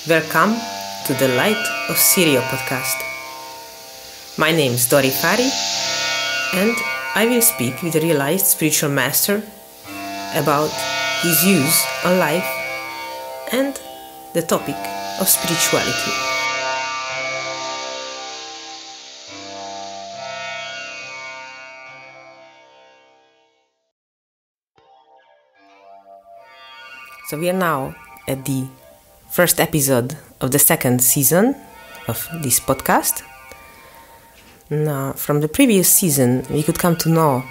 Welcome to the Light of Sirio podcast. My name is Dori Fari and I will speak with a realized spiritual master about his views on life and the topic of spirituality. So we are now at the first episode of the second season of this podcast. Now, from the previous season, we could come to know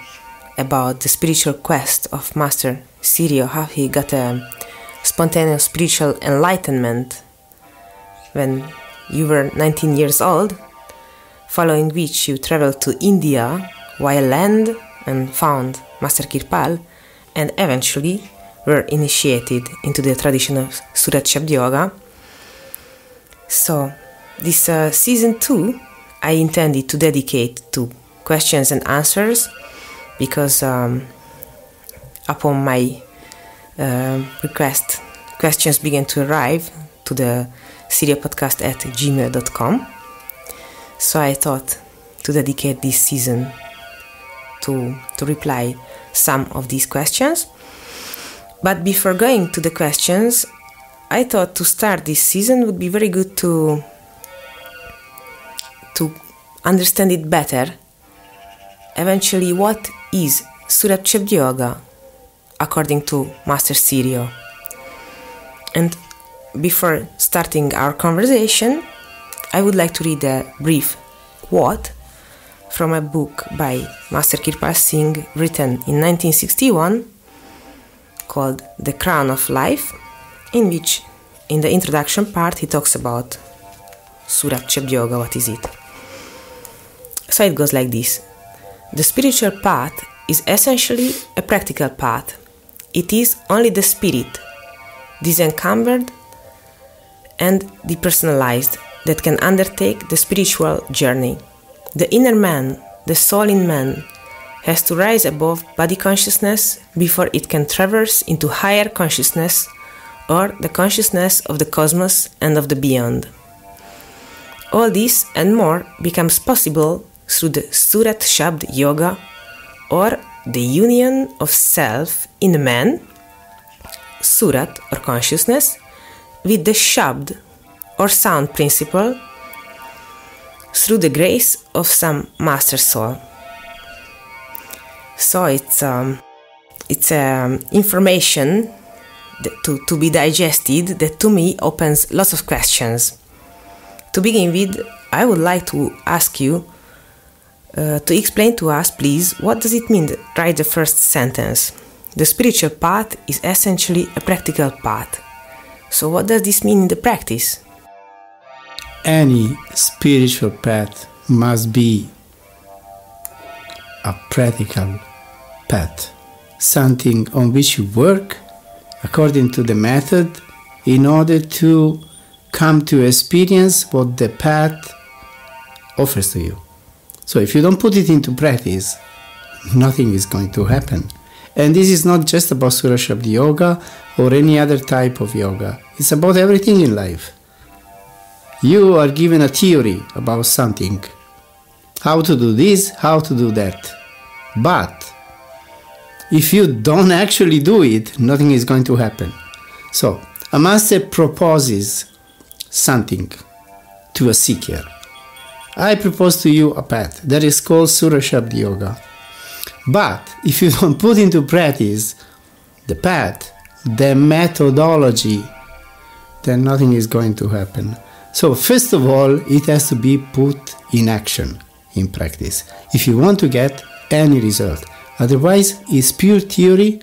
about the spiritual quest of Master Sirio, how he got a spontaneous spiritual enlightenment when you were 19 years old, following which you traveled to India via land and found Master Kirpal, and eventually were initiated into the tradition of Surat Shabd Yoga. So, this season 2 I intended to dedicate to questions and answers because upon my request, questions began to arrive to the siriopodcast@gmail.com. So I thought to dedicate this season to reply some of these questions. But before going to the questions, I thought to start this season would be very good to understand it better. Eventually, what is Surat Shabd Yoga according to Master Sirio? And before starting our conversation, I would like to read a brief quote from a book by Master Kirpal Singh written in 1961 called The Crown of Life, in which in the introduction part he talks about Surat Shabd Yoga, what is it? So it goes like this. The spiritual path is essentially a practical path. It is only the spirit, disencumbered and depersonalized, that can undertake the spiritual journey. The inner man, the soul in man, has to rise above body consciousness before it can traverse into higher consciousness or the consciousness of the cosmos and of the beyond. All this and more becomes possible through the Surat Shabd Yoga, or the union of self in man, Surat or consciousness, with the Shabd or sound principle through the grace of some master soul. So it's information to be digested that to me opens lots of questions. To begin with, I would like to ask you to explain to us, please, what does it mean, right, the first sentence? The spiritual path is essentially a practical path. So what does this mean in the practice? Any spiritual path must be a practical path, something on which you work according to the method in order to come to experience what the path offers to you. So if you don't put it into practice, nothing is going to happen. And this is not just about Surat Shabd Yoga or any other type of yoga. It's about everything in life. You are given a theory about something, how to do this, how to do that. But if you don't actually do it, nothing is going to happen. So a master proposes something to a seeker. I propose to you a path that is called Surat Shabd Yoga. But if you don't put into practice the path, the methodology, then nothing is going to happen. So first of all, it has to be put in action, in practice, if you want to get any result. Otherwise, it's pure theory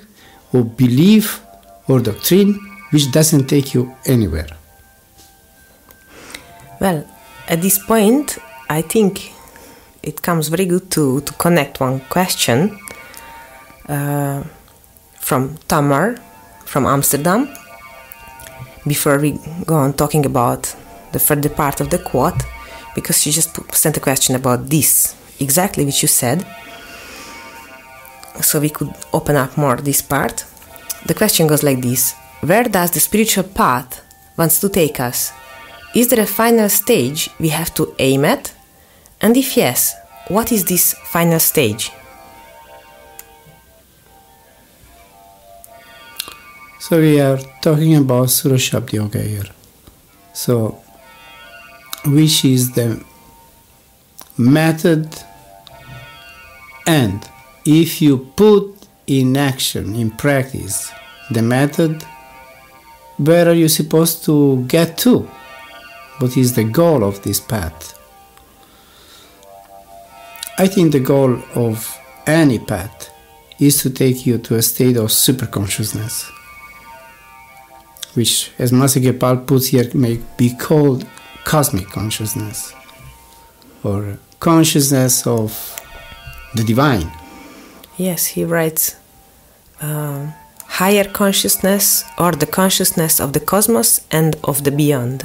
or belief or doctrine which doesn't take you anywhere. Well, at this point, I think it comes very good to connect one question from Tamar from Amsterdam before we go on talking about the further part of the quote, because she just sent a question about this, exactly which you said. So we could open up more this part. The question goes like this: where does the spiritual path wants to take us is there a final stage we have to aim at? And if yes, what is this final stage? So we are talking about Surat Shabd Yoga here. So, which is the method, and if you put in action, in practice, the method, where are you supposed to get to? What is the goal of this path? I think the goal of any path is to take you to a state of superconsciousness, which, as Master Gopal puts here, may be called cosmic consciousness, or consciousness of the divine. Yes, he writes higher consciousness, or the consciousness of the cosmos and of the beyond.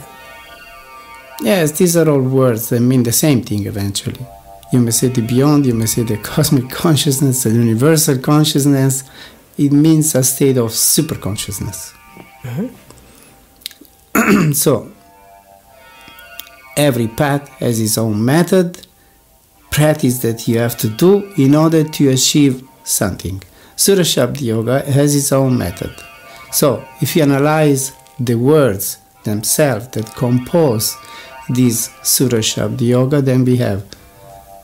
Yes, these are all words that mean the same thing eventually. You may say the beyond, you may say the cosmic consciousness, the universal consciousness. It means a state of superconsciousness. Mm-hmm. So, every path has its own method, practice that you have to do in order to achieve something. Surat Shabd Yoga has its own method. So, if you analyze the words themselves that compose this Surat Shabd Yoga, then we have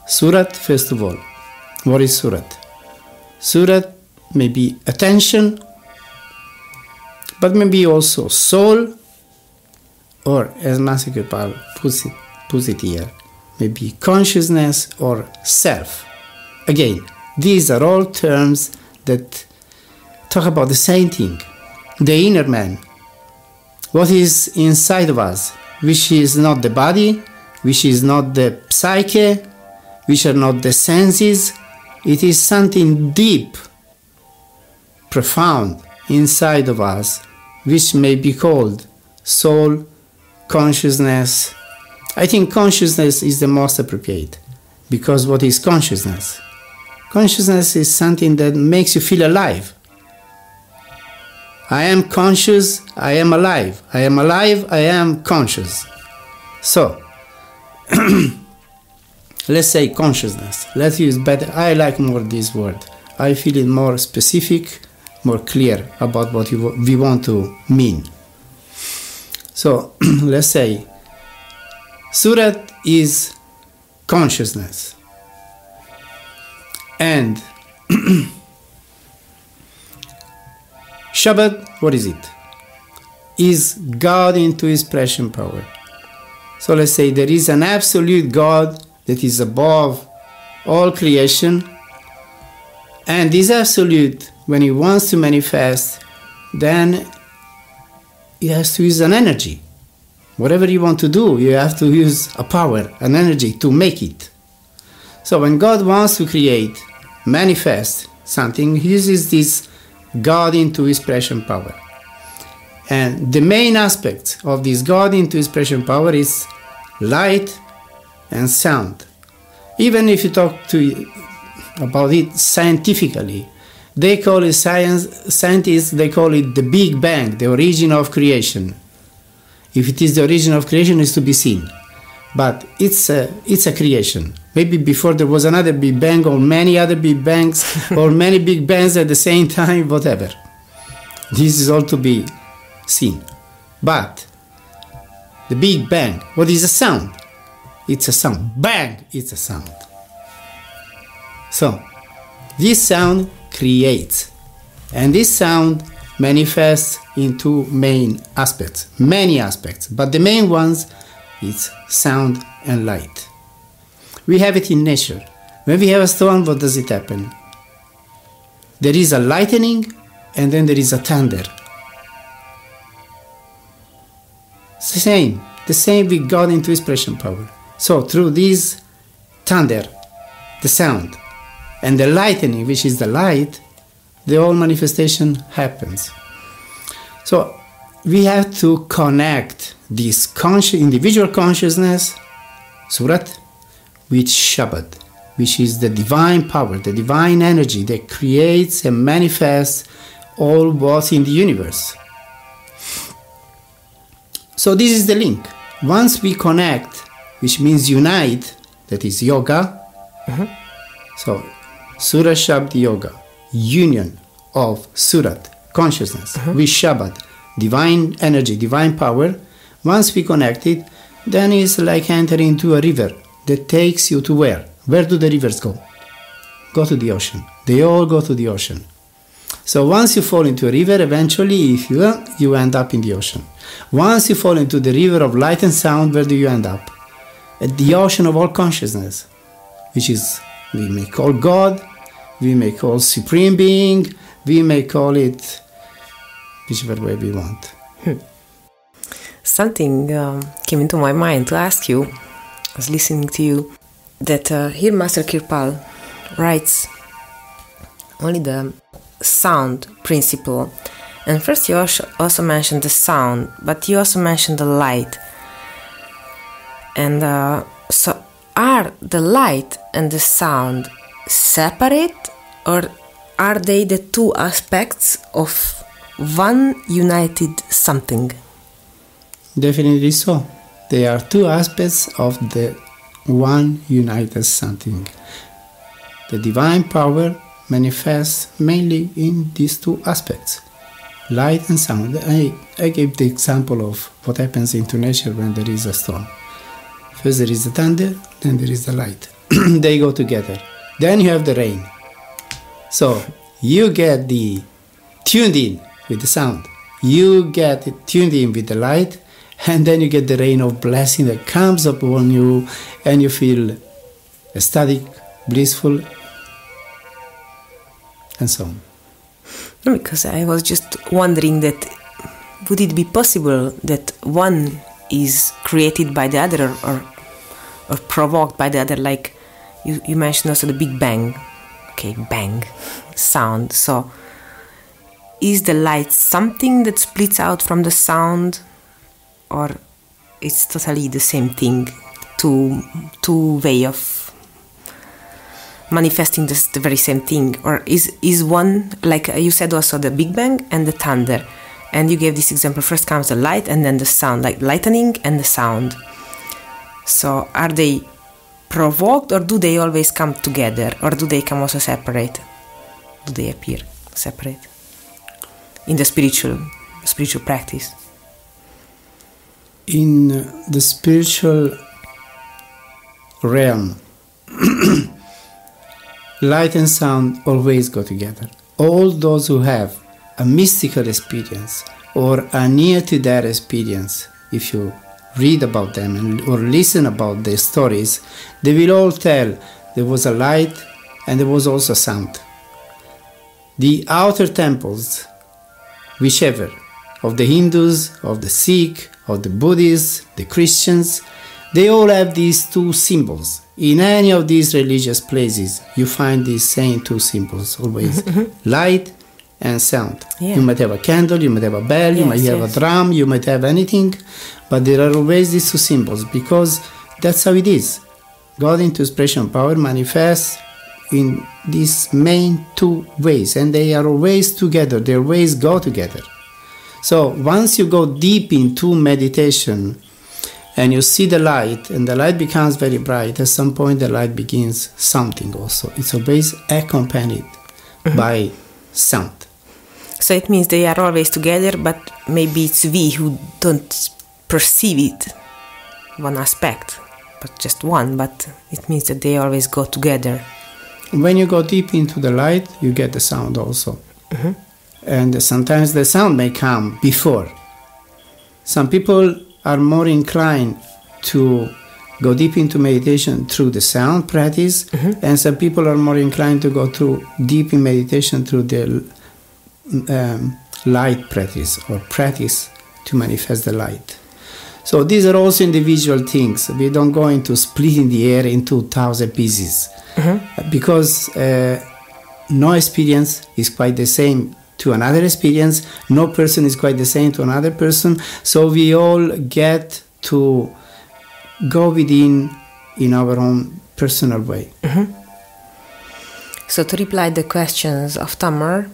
Surat, first of all. What is Surat? Surat may be attention, but maybe also soul, or as Master Gopal puts it here, maybe consciousness or self. Again, these are all terms that talk about the same thing. The inner man, what is inside of us, which is not the body, which is not the psyche, which are not the senses. It is something deep, profound inside of us, which may be called soul, consciousness. I think consciousness is the most appropriate, because what is consciousness? Consciousness is something that makes you feel alive. I am conscious, I am alive. I am alive, I am conscious. So, let's say consciousness. Let's use better. I like more this word. I feel it more specific, more clear about what we want to mean. So, let's say Surat is consciousness. And Shabad, what is it? Is God into His present power. So let's say there is an absolute God that is above all creation, and this absolute, when He wants to manifest, then He has to use an energy. Whatever you want to do, you have to use a power, an energy to make it. So when God wants to create, manifest something, He uses this God into His present power. And the main aspect of this God into His present power is light and sound. Even if you talk about it scientifically, they call it scientists, they call it the Big Bang, the origin of creation. If it is the origin of creation, it's to be seen. But it's a creation. Maybe before there was another Big Bang, or many other Big Bangs, or many Big Bangs at the same time, whatever. This is all to be seen. But the Big Bang, what is a sound? It's a sound. Bang! It's a sound. So, this sound creates. And this sound manifests in two main aspects. Many aspects. But the main ones is sound and light. We have it in nature. When we have a storm, what does it happen? There is a lightning, and then there is a thunder. It's the same with God into His present power. So through this thunder, the sound, and the lightning, which is the light, the whole manifestation happens. So we have to connect this individual consciousness, Surat, with Shabad, which is the divine power, the divine energy that creates and manifests all what's in the universe. So this is the link. once we connect, which means unite, that is yoga. So, Surat Shabd Yoga, union of Surat, consciousness, with Shabad, divine energy, divine power. Once we connect it, then it's like entering into a river that takes you to where? Where do the rivers go? Go to the ocean. They all go to the ocean. So once you fall into a river, eventually, if you end up in the ocean. Once you fall into the river of light and sound, where do you end up? At the ocean of all consciousness, which is, we may call God, we may call Supreme Being, we may call it whichever way we want. Something came into my mind to ask you. I was listening to you that here Master Kirpal writes only the sound principle. And first you also mentioned the sound, but you also mentioned the light. And so are the light and the sound separate, or are they the two aspects of one united something? Definitely so. They are two aspects of the one united something. The divine power manifests mainly in these two aspects, light and sound. I gave the example of what happens into nature when there is a storm. First there is the thunder, then there is the light. They go together. Then you have the rain. So you get the tuned in with the sound. You get it tuned in with the light, and then you get the rain of blessing that comes upon you, and you feel ecstatic, blissful, and so on. No, because I was just wondering that would it be possible that one is created by the other or provoked by the other, like you mentioned also the Big Bang. Okay, bang, sound. So is the light something that splits out from the sound, or it's totally the same thing, two way of manifesting the very same thing? Or is one, like you said also the Big Bang and the thunder, and you gave this example, first comes the light and then the sound, like lightning and the sound. So are they provoked, or do they always come together, or do they come also separate? Do they appear separate in the spiritual practice? In the spiritual realm, light and sound always go together. All those who have a mystical experience or a near-to-death experience, if you read about them or listen about their stories, they will all tell there was a light and there was also sound. The outer temples, whichever, of the Hindus, of the Sikh, of the Buddhists, the Christians, they all have these two symbols. In any of these religious places, you find these same two symbols always, light and sound. Yeah. You might have a candle, you might have a bell, you might have a drum, you might have anything, but there are always these two symbols, because that's how it is. God into expression power manifests in these main two ways, and they are always together, they always go together. So once you go deep into meditation and you see the light, and the light becomes very bright, at some point the light begins sounding also. It's always accompanied by sound. So it means they are always together, but maybe it's we who don't perceive it, one aspect, but just one, but it means that they always go together. When you go deep into the light, you get the sound also. And sometimes the sound may come before. Some people are more inclined to go deep into meditation through the sound practice, and some people are more inclined to go deep in meditation through the light practice, or practice to manifest the light. So these are also individual things. We don't go into splitting the air into 1,000 pieces, because no experience is quite the same to another experience. No person is quite the same to another person. So we all get to go within in our own personal way. So to reply the questions of Tamar,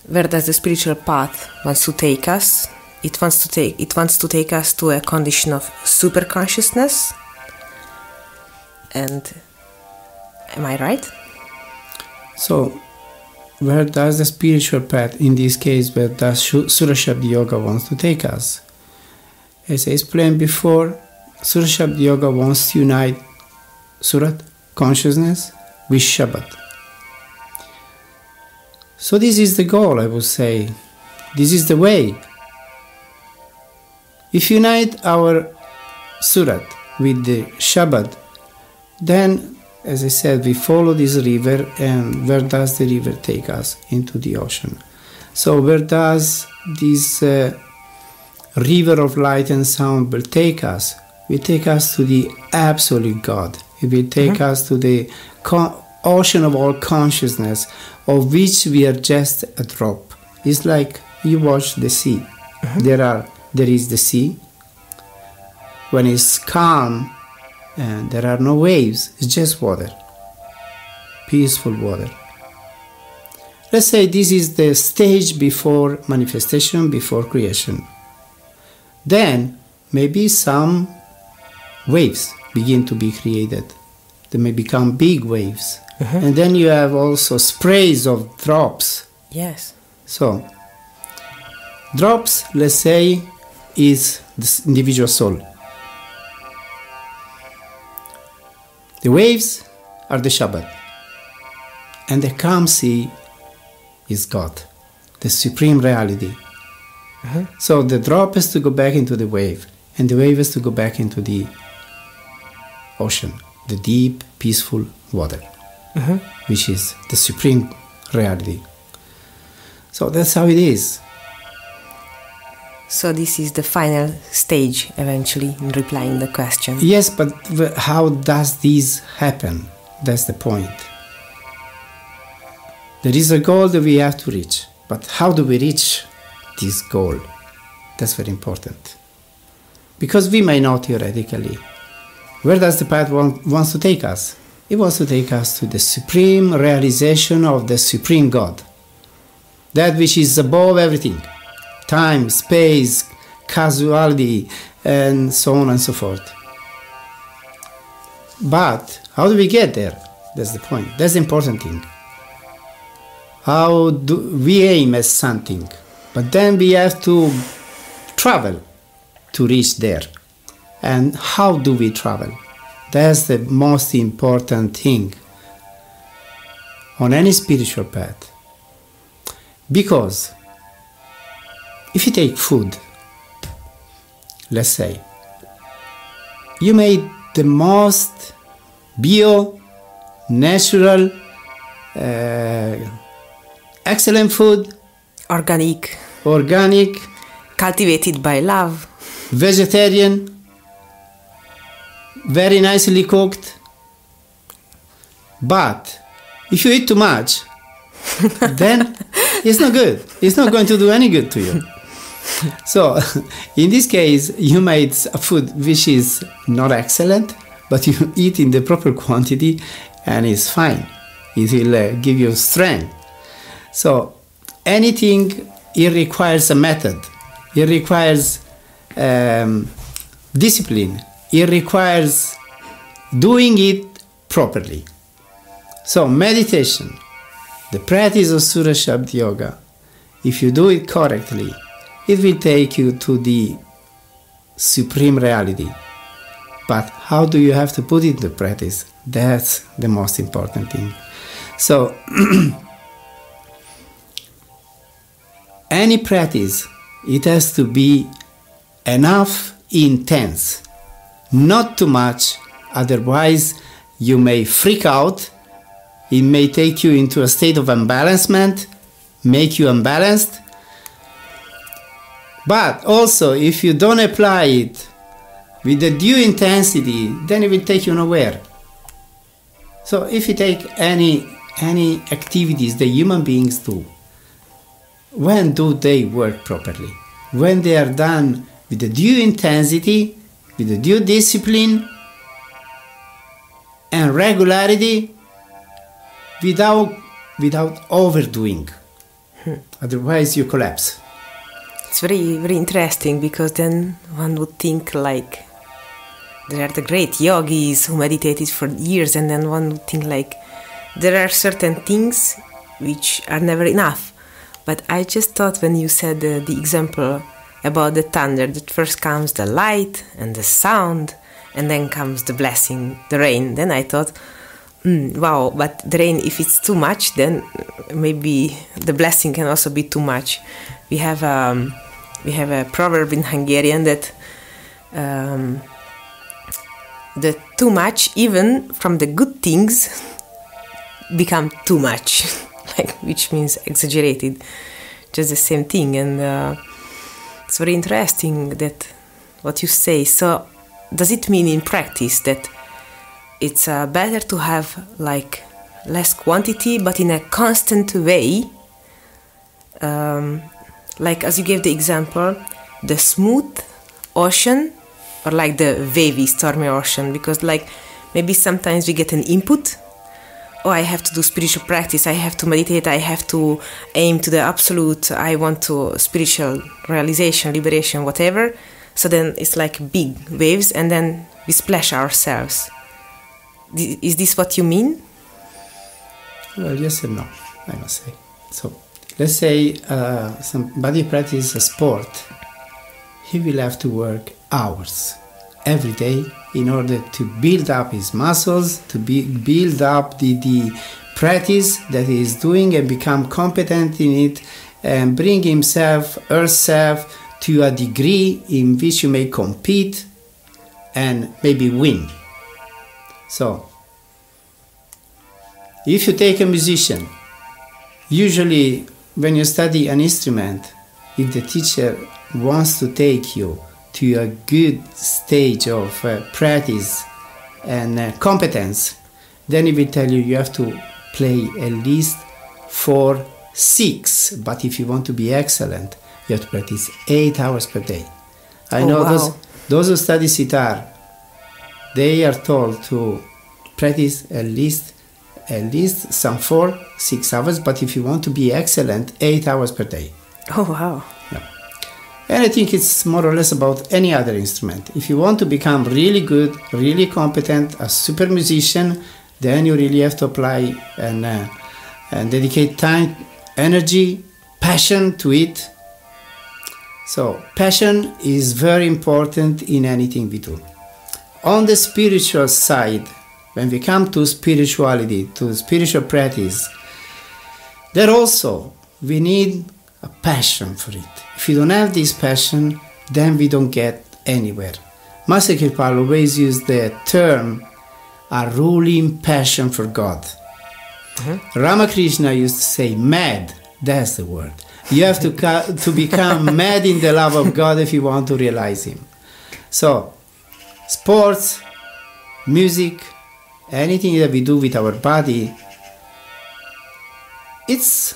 where does the spiritual path wants to take us? it wants to take us to a condition of super consciousness. And am I right? So, where does the spiritual path, in this case, where does Surat Shabd Yoga wants to take us? As I explained before, Surat Shabd Yoga wants to unite Surat, consciousness, with Shabad. So this is the goal, I would say. This is the way. If you unite our Surat with the Shabad, then, as I said, we follow this river, and where does the river take us? Into the ocean. So where does this river of light and sound will take us? It will take us to the absolute God. It will take us to the ocean of all consciousness, of which we are just a drop. It's like you watch the sea. There is the sea. When it's calm and there are no waves, it's just water. Peaceful water. Let's say this is the stage before manifestation, before creation. Then maybe some waves begin to be created. They may become big waves. And then you have also sprays of drops. Yes. So, drops, let's say, is the individual soul. The waves are the Shabad. And the calm sea is God, the supreme reality. So the drop has to go back into the wave, and the wave has to go back into the ocean, the deep, peaceful water, which is the supreme reality. So that's how it is. So this is the final stage, eventually, in replying the question. Yes, but how does this happen? That's the point. There is a goal that we have to reach, but how do we reach this goal? That's very important. Because we may know theoretically. Where does the path wants to take us? It wants to take us to the supreme realization of the supreme God. That which is above everything. Time, space, causality, and so on and so forth. But how do we get there? That's the point. That's the important thing. How do we aim at something? But then we have to travel to reach there. And how do we travel? That's the most important thing on any spiritual path. Because if you take food, let's say, you made the most bio, natural, excellent food. Organic. Cultivated by love. Vegetarian. Very nicely cooked. But if you eat too much, then it's not good. It's not going to do any good to you. So, in this case, you made a food which is not excellent, but you eat in the proper quantity and it's fine. It will give you strength. So, anything, it requires a method. It requires discipline. It requires doing it properly. So, meditation, the practice of Surat Shabd Yoga, if you do it correctly, it will take you to the supreme reality. But how do you have to put it into practice? That's the most important thing. So, any practice, it has to be enough intense, not too much, otherwise you may freak out, it may take you into a state of imbalancement, make you unbalanced. But also, if you don't apply it with the due intensity, then it will take you nowhere. So if you take any activities that human beings do, when do they work properly? When they are done with the due intensity, with the due discipline and regularity, without overdoing. Otherwise you collapse. it's very, very interesting, because then one would think like there are the great yogis who meditated for years, and then one would think like there are certain things which are never enough. But I just thought when you said the example about the thunder, that first comes the light and the sound, and then comes the blessing, the rain. Then I thought, wow, but the rain, if it's too much, then maybe the blessing can also be too much. We have a proverb in Hungarian that the too much, even from the good things, become too much, like, which means exaggerated. Just the same thing, and it's very interesting that what you say. So, does it mean in practice that it's better to have like less quantity, but in a constant way? Like, as you gave the example, the smooth ocean, or like the wavy, stormy ocean, because like maybe sometimes we get an input. Oh, I have to do spiritual practice, I have to meditate, I have to aim to the absolute, I want to spiritual realization, liberation, whatever. So then it's like big waves, and then we splash ourselves. Is this what you mean? Well, yes and no, I must say. So, let's say somebody practices a sport. He will have to work hours every day in order to build up his muscles, to build up the practice that he is doing and become competent in it, and bring himself, herself, to a degree in which you may compete and maybe win. So, if you take a musician, usually when you study an instrument, if the teacher wants to take you to a good stage of practice and competence, then he will tell you you have to play at least 4-6. But if you want to be excellent, you have to practice 8 hours per day. I know wow. those who study sitar, they are told to practice at least some 4-6 hours, but if you want to be excellent, 8 hours per day. Oh, wow. Yeah. And I think it's more or less about any other instrument. If you want to become really good, really competent, a super musician, then you really have to apply and dedicate time, energy, passion to it. So, passion is very important in anything we do. On the spiritual side, when we come to spirituality, to spiritual practice, there also we need a passion for it. If you don't have this passion, then we don't get anywhere. Master Kirpal always used the term a ruling passion for God. Ramakrishna used to say mad, that's the word. You have to become mad in the love of God if you want to realize Him. So, sports, music, anything that we do with our body, it's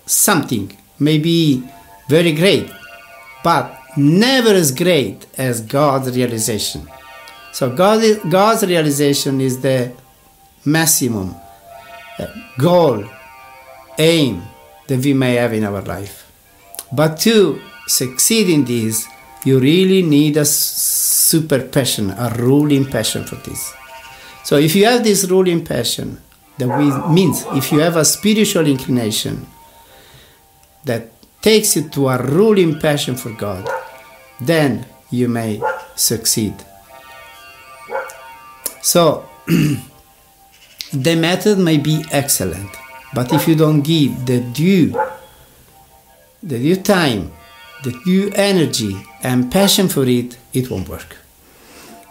something maybe very great, but never as great as God's realization. So God's realization is the maximum goal, aim that we may have in our life. But to succeed in this, you really need a super passion, a ruling passion for this. So if you have this ruling passion, that means if you have a spiritual inclination that takes you to a ruling passion for God, then you may succeed. So the method may be excellent, but if you don't give the due time, the due energy and passion for it, it won't work.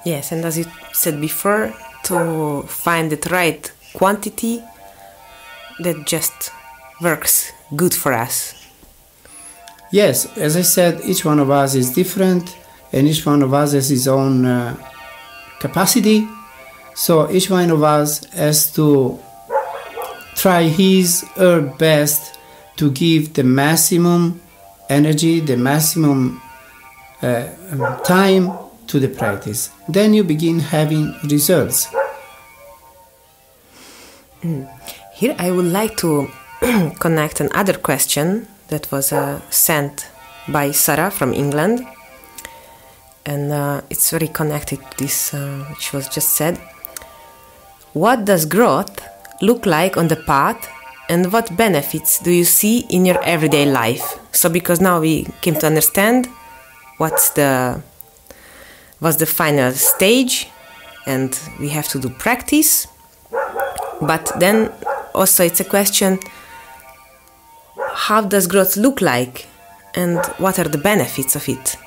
Yes, and as you said before, to find the right quantity that just works good for us. Yes, as I said, each one of us is different, and each one of us has his own capacity. So each one of us has to try his or her best to give the maximum energy, the maximum time to the practice. Then you begin having results. Here I would like to connect another question that was sent by Sarah from England. And it's very connected to this, which was just said. What does growth look like on the path, and what benefits do you see in your everyday life? So because now we came to understand what's the final stage, and we have to do practice. But then also it's a question, how does growth look like, and what are the benefits of it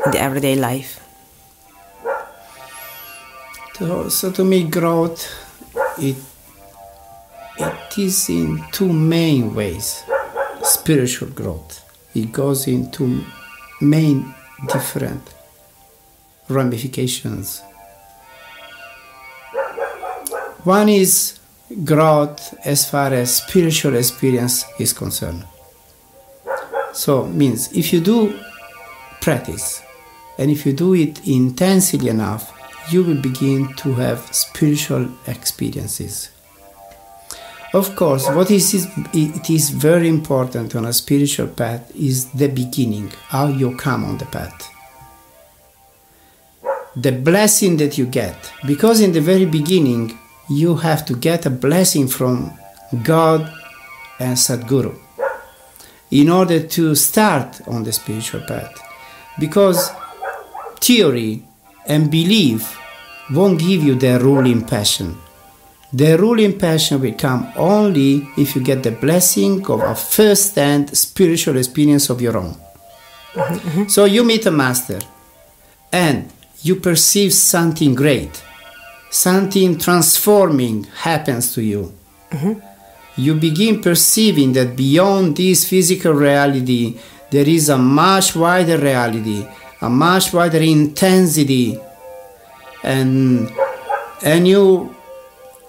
in the everyday life? So to me, growth, it is in two main ways. Spiritual growth, it goes into main different ramifications. One is growth as far as spiritual experience is concerned. So means if you do practice, and if you do it intensely enough, you will begin to have spiritual experiences. Of course, it is very important on a spiritual path is the beginning, how you come on the path. The blessing that you get, because in the very beginning, you have to get a blessing from God and Sadguru in order to start on the spiritual path. Because theory and belief won't give you the ruling passion. The ruling passion will come only if you get the blessing of a first-hand spiritual experience of your own. Mm-hmm. So you meet a master and you perceive something great, something transforming happens to you. Mm-hmm. You begin perceiving that beyond this physical reality, there is a much wider reality, a much wider intensity, and you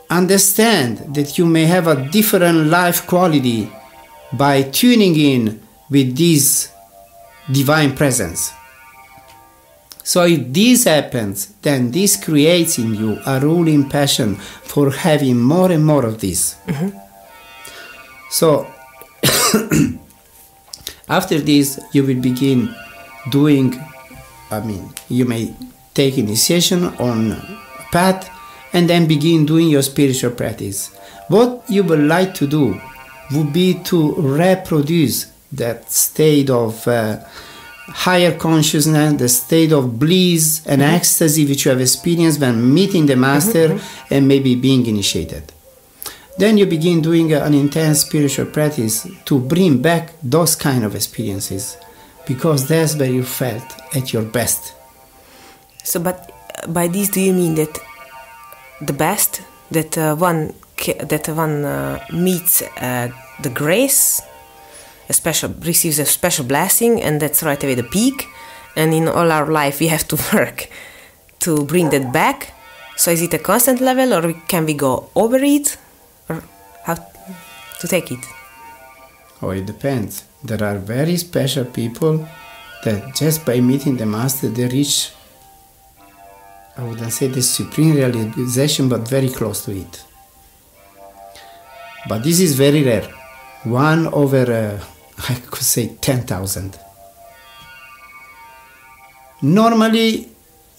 understand that you may have a different life quality by tuning in with this divine presence. So if this happens, then this creates in you a ruling passion for having more and more of this. Mm-hmm. So after this, you will begin doing, you may take initiation on a path and then begin doing your spiritual practice. What you would like to do would be to reproduce that state of higher consciousness, the state of bliss and ecstasy which you have experienced when meeting the master and maybe being initiated. Then you begin doing an intense spiritual practice to bring back those kind of experiences, because that's where you felt at your best. So, but by this, do you mean that the best, that one meets the grace, receives a special blessing, and that's right away the peak, and in all our life we have to work to bring that back? So is it a constant level, or can we go over it, or how to take it? Oh, it depends. There are very special people that just by meeting the master they reach, I wouldn't say the supreme realization, but very close to it. But this is very rare. 1 over, I could say 10,000. Normally,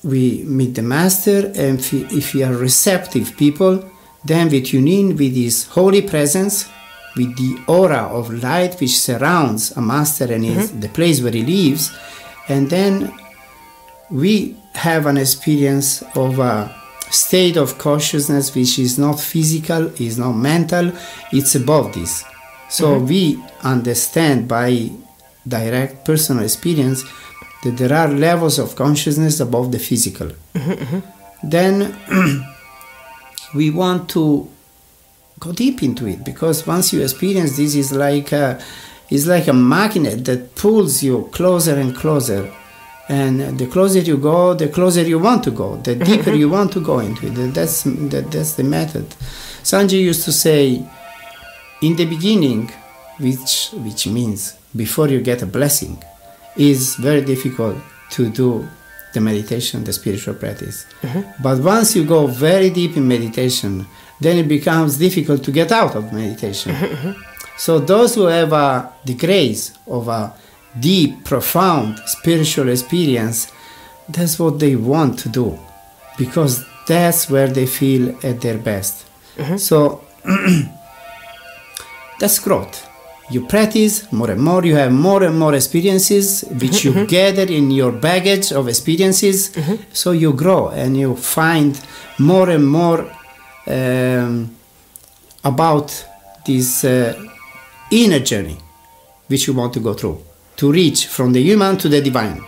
we meet the master, and if we are receptive people, then we tune in with his holy presence, with the aura of light which surrounds a master and the place where he lives, and then we have an experience of a state of consciousness which is not physical, is not mental, it's above this. So we understand by direct personal experience that there are levels of consciousness above the physical. Then we want to go deep into it, because once you experience this, it's like a magnet that pulls you closer and closer. And the closer you go, the closer you want to go, the deeper you want to go into it. That's the method. Sanjay used to say, in the beginning, which means before you get a blessing, is very difficult to do the meditation, the spiritual practice. But once you go very deep in meditation, then it becomes difficult to get out of meditation. So those who have the grace of a deep, profound spiritual experience, that's what they want to do, because that's where they feel at their best. So that's growth. You practice more and more, you have more and more experiences which you gather in your baggage of experiences, so you grow and you find more and more about this inner journey which you want to go through, to reach from the human to the divine.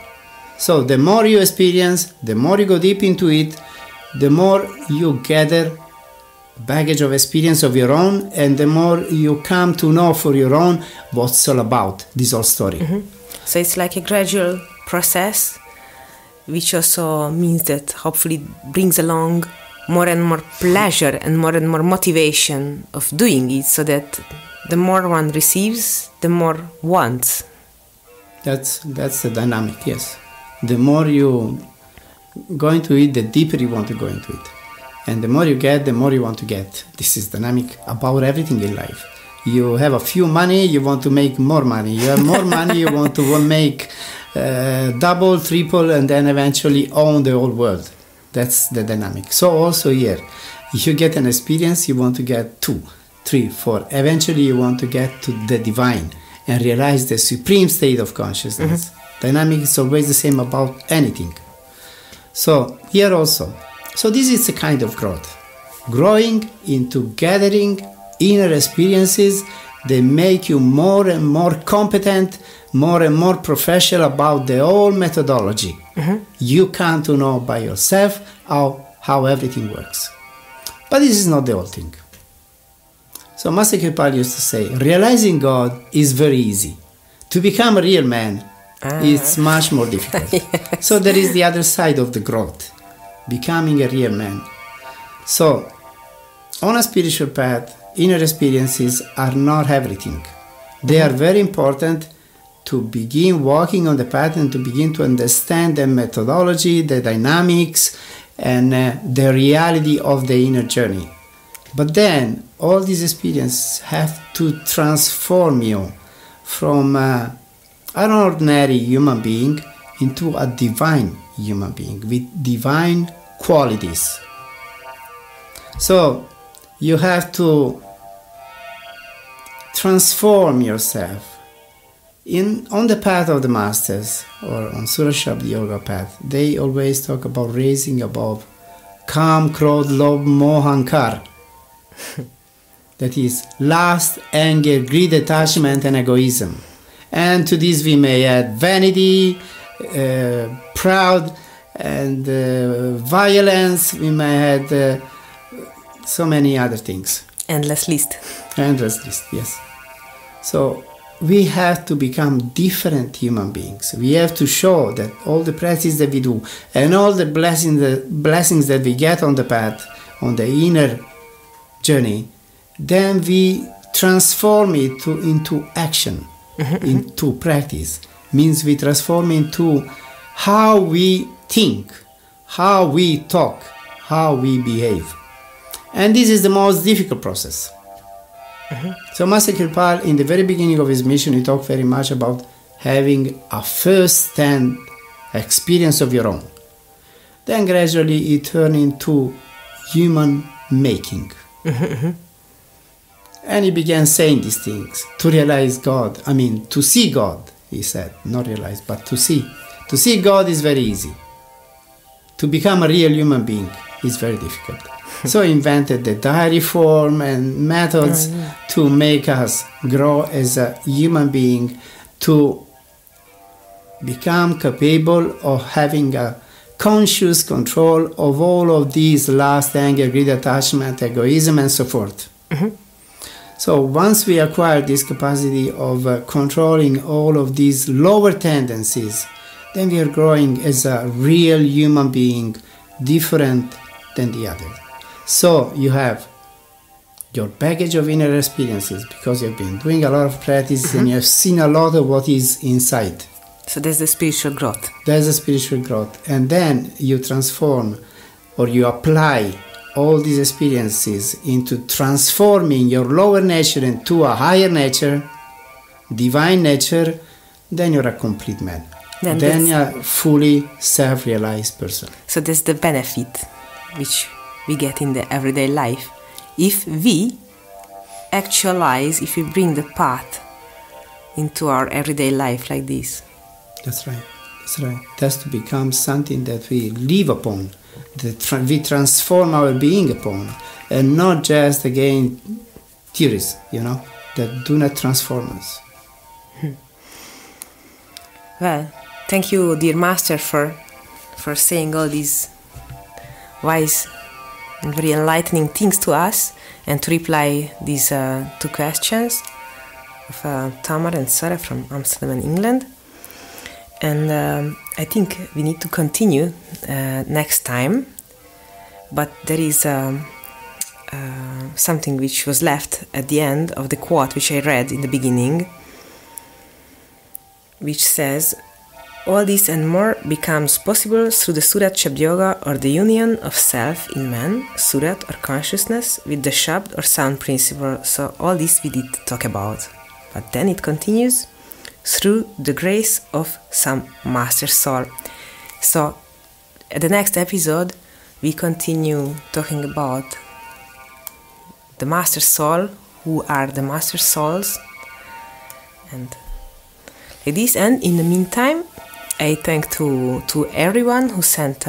So the more you experience, the more you go deep into it, the more you gather baggage of experience of your own, and the more you come to know for your own what's all about, this whole story. So it's like a gradual process, which also means that hopefully brings along more and more pleasure and more motivation of doing it, so that the more one receives, the more wants. That's the dynamic, yes. The more you go into it, the deeper you want to go into it. And the more you get, the more you want to get. This is dynamic about everything in life. You have a few money, you want to make more money. You have more money, you want to make double, triple, and then eventually own the whole world. That's the dynamic. So also here, if you get an experience, you want to get 2, 3, 4. Eventually you want to get to the divine and realize the supreme state of consciousness. Dynamic is always the same about anything. So here also. So this is a kind of growth. Growing into gathering inner experiences, they make you more and more competent, more and more professional about the whole methodology. You come to know by yourself how everything works. But this is not the whole thing. So Master Kripal used to say, realizing God is very easy. To become a real man, it's much more difficult. Yes. So there is the other side of the growth, becoming a real man. So on a spiritual path, inner experiences are not everything. They are very important to begin walking on the path and to begin to understand the methodology, the dynamics, and the reality of the inner journey. But then all these experiences have to transform you from an ordinary human being into a divine human being with divine qualities. So you have to transform yourself. On the path of the masters, or on Surat Shabd Yoga path, they always talk about raising above Kam, Krodh, Lobh, Moh, Ahankar. That is lust, anger, greed, attachment, and egoism. And to this we may add vanity, proud, and violence. We may add so many other things. Endless list. Endless list, yes. So we have to become different human beings. We have to show that all the practice that we do and all the blessings that we get on the path, on the inner journey, then we transform it into action, into practice. Means we transform into how we think, how we talk, how we behave. And this is the most difficult process. So Master Kripal, in the very beginning of his mission, he talked very much about having a first-hand experience of your own. Then gradually it turned into human making. And he began saying these things, to realize God, to see God, he said, not realize, but to see. To see God is very easy. To become a real human being is very difficult. So he invented the diary form and methods to make us grow as a human being, to become capable of having a conscious control of all of these lust, anger, greed, attachment, egoism, and so forth. So once we acquire this capacity of controlling all of these lower tendencies, then we are growing as a real human being, different than the other. So you have your baggage of inner experiences because you've been doing a lot of practice and you have seen a lot of what is inside. So there's the spiritual growth. There's a spiritual growth. And then you transform or you apply all these experiences into transforming your lower nature into a higher nature, divine nature, then you're a complete man. Then you're a fully self-realized person. So that's the benefit which we get in the everyday life. If we actualize, if we bring the path into our everyday life like this. That's right. That's right. It has to become something that we live upon, that we transform our being upon, and not just, again, theories, that do not transform us. Well, thank you, dear Master, for saying all these wise and very enlightening things to us, and to reply these 2 questions of Tamar and Sarah from Amsterdam and England. And I think we need to continue next time, but there is something which was left at the end of the quote which I read in the beginning, which says, "All this and more becomes possible through the Surat Shabd Yoga, or the union of self in man, Surat or consciousness, with the Shabd or sound principle." So all this we did talk about. But then it continues, "through the grace of some master soul." So at the next episode we continue talking about the master soul, who are the master souls, and like this. And in the meantime, I thank to everyone who sent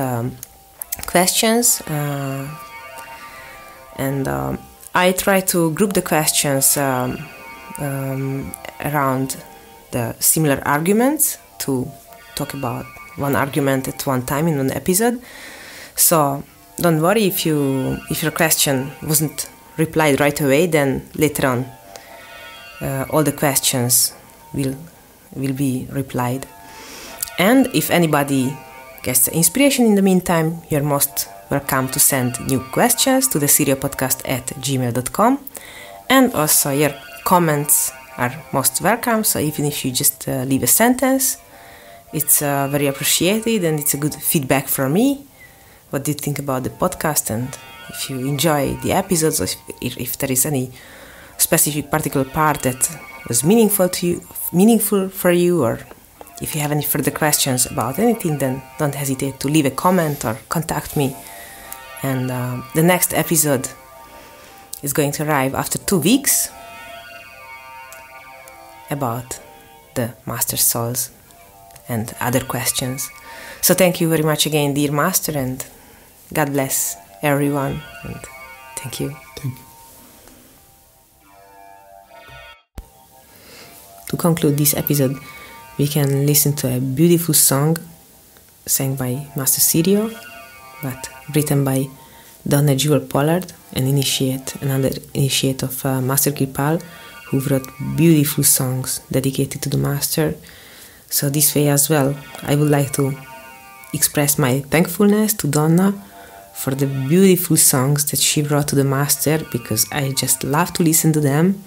questions, and I try to group the questions around the similar arguments, to talk about one argument at one time in one episode. So don't worry if your question wasn't replied right away, then later on all the questions will be replied. And if anybody gets inspiration in the meantime, you're most welcome to send new questions to the siriopodcast@gmail.com, and also your comments are most welcome. So even if you just leave a sentence, it's very appreciated, and it's a good feedback for me. What do you think about the podcast, and if you enjoy the episodes, or if there is any specific particular part that was meaningful for you, or if you have any further questions about anything, then don't hesitate to leave a comment or contact me. And the next episode is going to arrive after 2 weeks, about the Master Souls and other questions. So thank you very much again, dear Master, and God bless everyone, and thank you. Thank you. To conclude this episode, we can listen to a beautiful song sang by Master Sirio, but written by Donna Jewel Pollard, another initiate of Master Kripal, who wrote beautiful songs dedicated to the Master. So this way as well, I would like to express my thankfulness to Donna for the beautiful songs that she brought to the Master, because I just love to listen to them.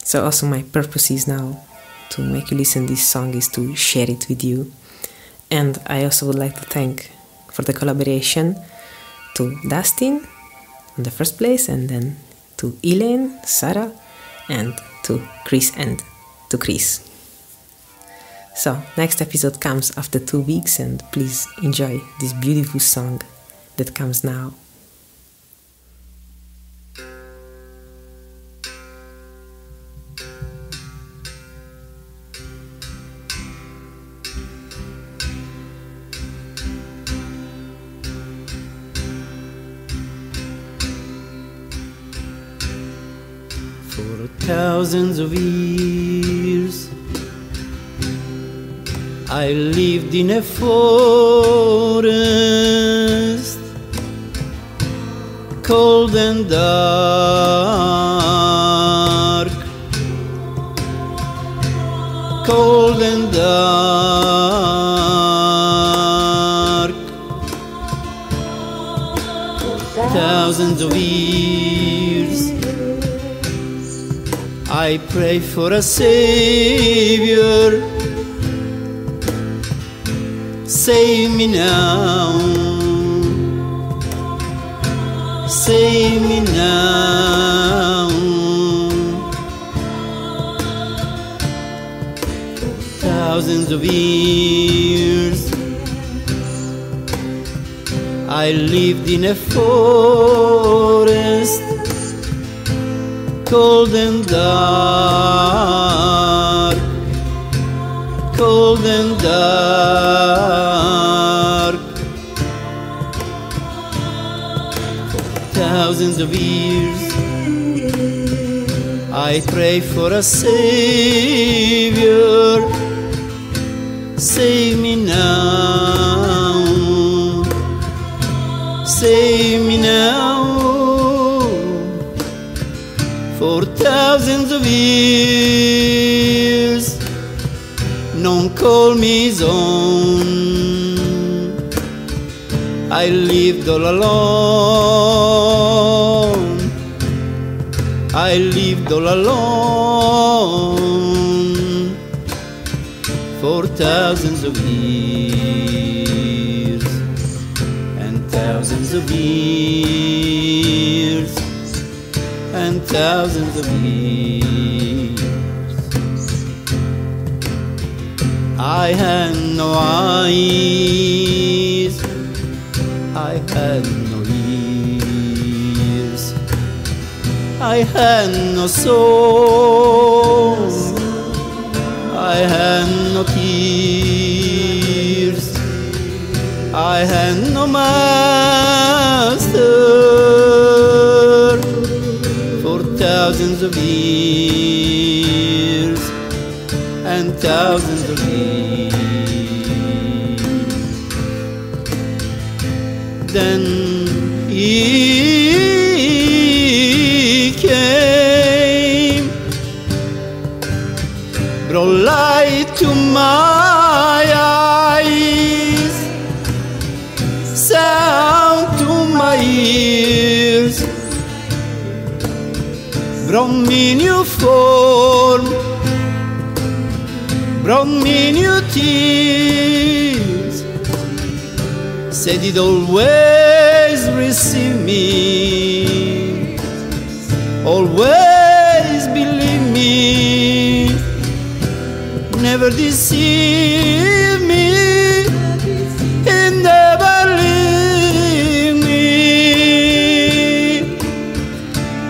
So also my purpose is now to make you listen this song, is to share it with you. And I also would like to thank for the collaboration to Dustin in the first place, and then to Elaine, Sarah, and to Chris and to Chris. So next episode comes after 2 weeks, and please enjoy this beautiful song that comes now. For thousands of years I lived in a forest, cold and dark, cold and dark. Thousands of years I pray for a Savior. Save me now, save me now. thousands of years I lived in a forest, cold and dark, cold and dark. For thousands of years I pray for a Savior. Save me now, save me now. For thousands of years non call me his own. I lived all alone, I lived all alone for thousands of years and thousands of years and thousands of years. I had no eyes, I had no ears, I had no soul, I had no tears, I had no master for thousands of years and thousands of years. Then he came, brought light to my eyes, sound to my ears, brought me new form, brought me new tears, said he'd always receive me, always believe me, never deceive me, and never leave me.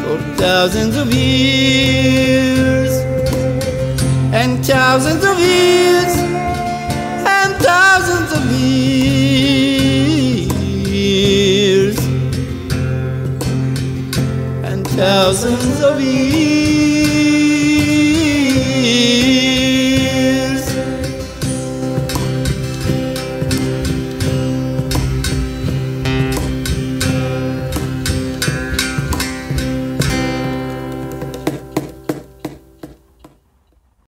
For thousands of years and thousands of years and thousands of years and thousands of years.